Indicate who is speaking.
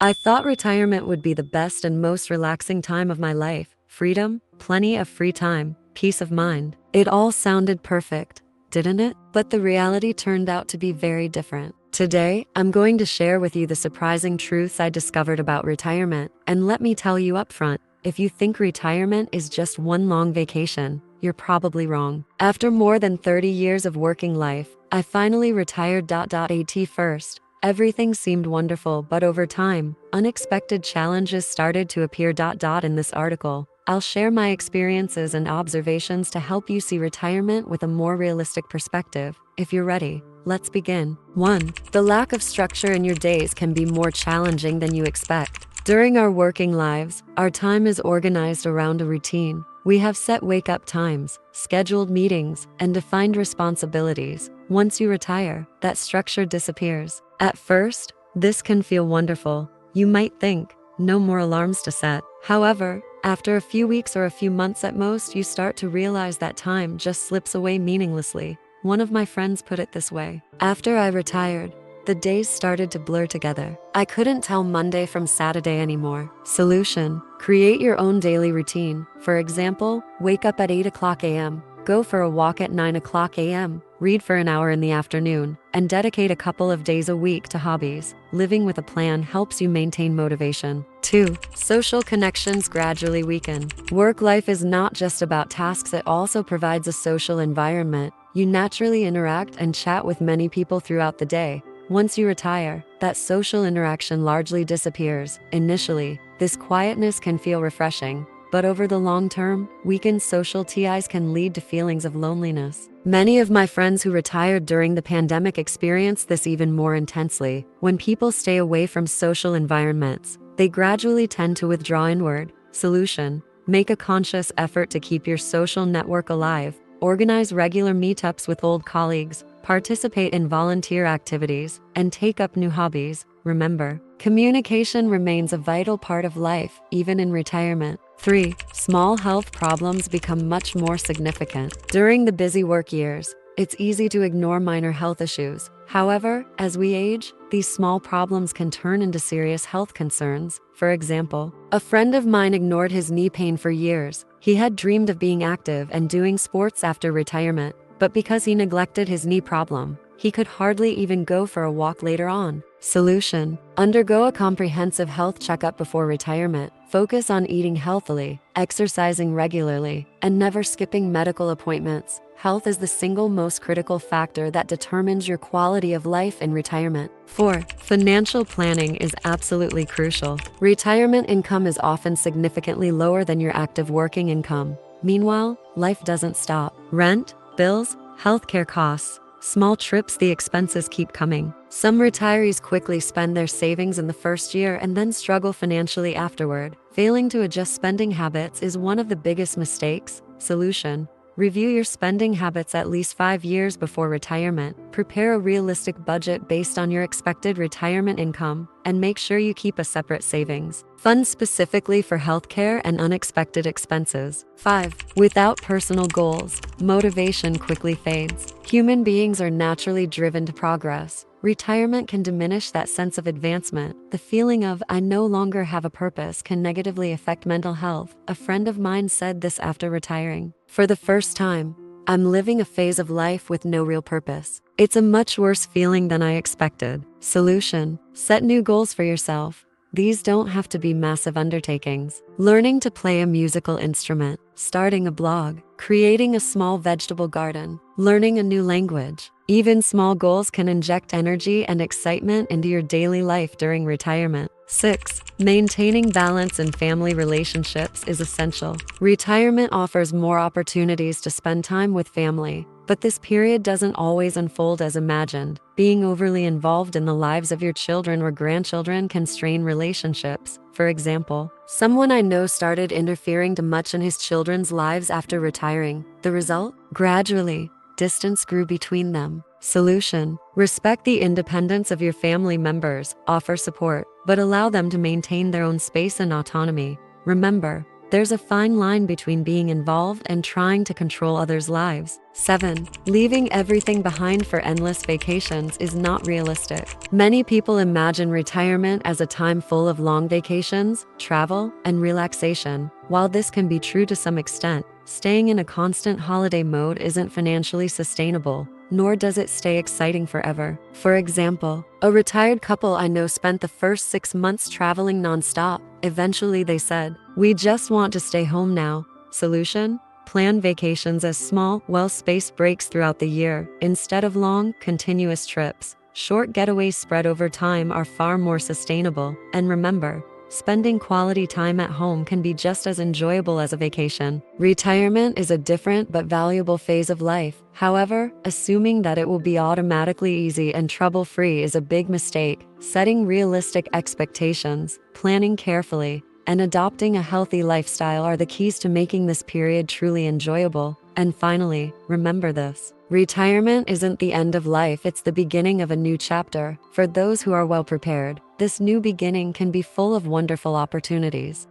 Speaker 1: I thought retirement would be the best and most relaxing time of my life. Freedom, plenty of free time, peace of mind. It all sounded perfect, didn't it? But the reality turned out to be very different. Today, I'm going to share with you the surprising truths I discovered about retirement. And let me tell you up front, if you think retirement is just one long vacation, you're probably wrong. After more than 30 years of working life, I finally retired. At first, everything seemed wonderful, but over time, unexpected challenges started to appear. In this article, I'll share my experiences and observations to help you see retirement with a more realistic perspective. If you're ready, let's begin. 1. The lack of structure in your days can be more challenging than you expect. During our working lives, our time is organized around a routine. We have set wake-up times, scheduled meetings, and defined responsibilities. Once you retire, that structure disappears. At first, this can feel wonderful. You might think, no more alarms to set. However, after a few weeks or a few months at most, you start to realize that time just slips away meaninglessly. One of my friends put it this way: after I retired, the days started to blur together. I couldn't tell Monday from Saturday anymore. Solution: create your own daily routine. For example, wake up at 8 a.m., go for a walk at 9 a.m., read for an hour in the afternoon, and dedicate a couple of days a week to hobbies. Living with a plan helps you maintain motivation. 2. Social connections gradually weaken. Work life is not just about tasks, it also provides a social environment. You naturally interact and chat with many people throughout the day. Once you retire, that social interaction largely disappears. Initially, this quietness can feel refreshing, but over the long term, weakened social ties can lead to feelings of loneliness. Many of my friends who retired during the pandemic experienced this even more intensely. When people stay away from social environments, they gradually tend to withdraw inward. Solution: make a conscious effort to keep your social network alive. Organize regular meetups with old colleagues, participate in volunteer activities, and take up new hobbies. Remember, communication remains a vital part of life, even in retirement. 3. Small health problems become much more significant. During the busy work years, it's easy to ignore minor health issues. However, as we age, these small problems can turn into serious health concerns. For example, a friend of mine ignored his knee pain for years. He had dreamed of being active and doing sports after retirement, but because he neglected his knee problem, he could hardly even go for a walk later on. Solution: undergo a comprehensive health checkup before retirement. Focus on eating healthily, exercising regularly, and never skipping medical appointments. Health is the single most critical factor that determines your quality of life in retirement. 4. Financial planning is absolutely crucial. Retirement income is often significantly lower than your active working income. Meanwhile, life doesn't stop. Rent, bills, healthcare costs, small trips, the expenses keep coming. Some retirees quickly spend their savings in the first year and then struggle financially afterward. Failing to adjust spending habits is one of the biggest mistakes. Solution: review your spending habits at least 5 years before retirement. Prepare a realistic budget based on your expected retirement income, and make sure you keep a separate savings fund specifically for healthcare and unexpected expenses. 5. Without personal goals, motivation quickly fades. Human beings are naturally driven to progress. Retirement can diminish that sense of advancement. The feeling of "I no longer have a purpose" can negatively affect mental health. A friend of mine said this after retiring: "For the first time, I'm living a phase of life with no real purpose. It's a much worse feeling than I expected." Solution: set new goals for yourself. These don't have to be massive undertakings. Learning to play a musical instrument, starting a blog, creating a small vegetable garden, learning a new language. Even small goals can inject energy and excitement into your daily life during retirement. 6. Maintaining balance in family relationships is essential. Retirement offers more opportunities to spend time with family, but this period doesn't always unfold as imagined. Being overly involved in the lives of your children or grandchildren can strain relationships. For example, someone I know started interfering too much in his children's lives after retiring. The result? Gradually, distance grew between them. Solution: respect the independence of your family members, offer support, but allow them to maintain their own space and autonomy. Remember, There's a fine line between being involved and trying to control others' lives. 7. Leaving everything behind for endless vacations is not realistic. Many people imagine retirement as a time full of long vacations, travel, and relaxation. While this can be true to some extent, staying in a constant holiday mode isn't financially sustainable, nor does it stay exciting forever. For example, a retired couple I know spent the first 6 months traveling nonstop. Eventually they said, "We just want to stay home now." Solution? Plan vacations as small, well-spaced breaks throughout the year, instead of long, continuous trips. Short getaways spread over time are far more sustainable. And remember, spending quality time at home can be just as enjoyable as a vacation. Retirement is a different but valuable phase of life. However, assuming that it will be automatically easy and trouble-free is a big mistake. Setting realistic expectations, planning carefully, and adopting a healthy lifestyle are the keys to making this period truly enjoyable. And finally, remember this: retirement isn't the end of life, it's the beginning of a new chapter. For those who are well prepared, this new beginning can be full of wonderful opportunities.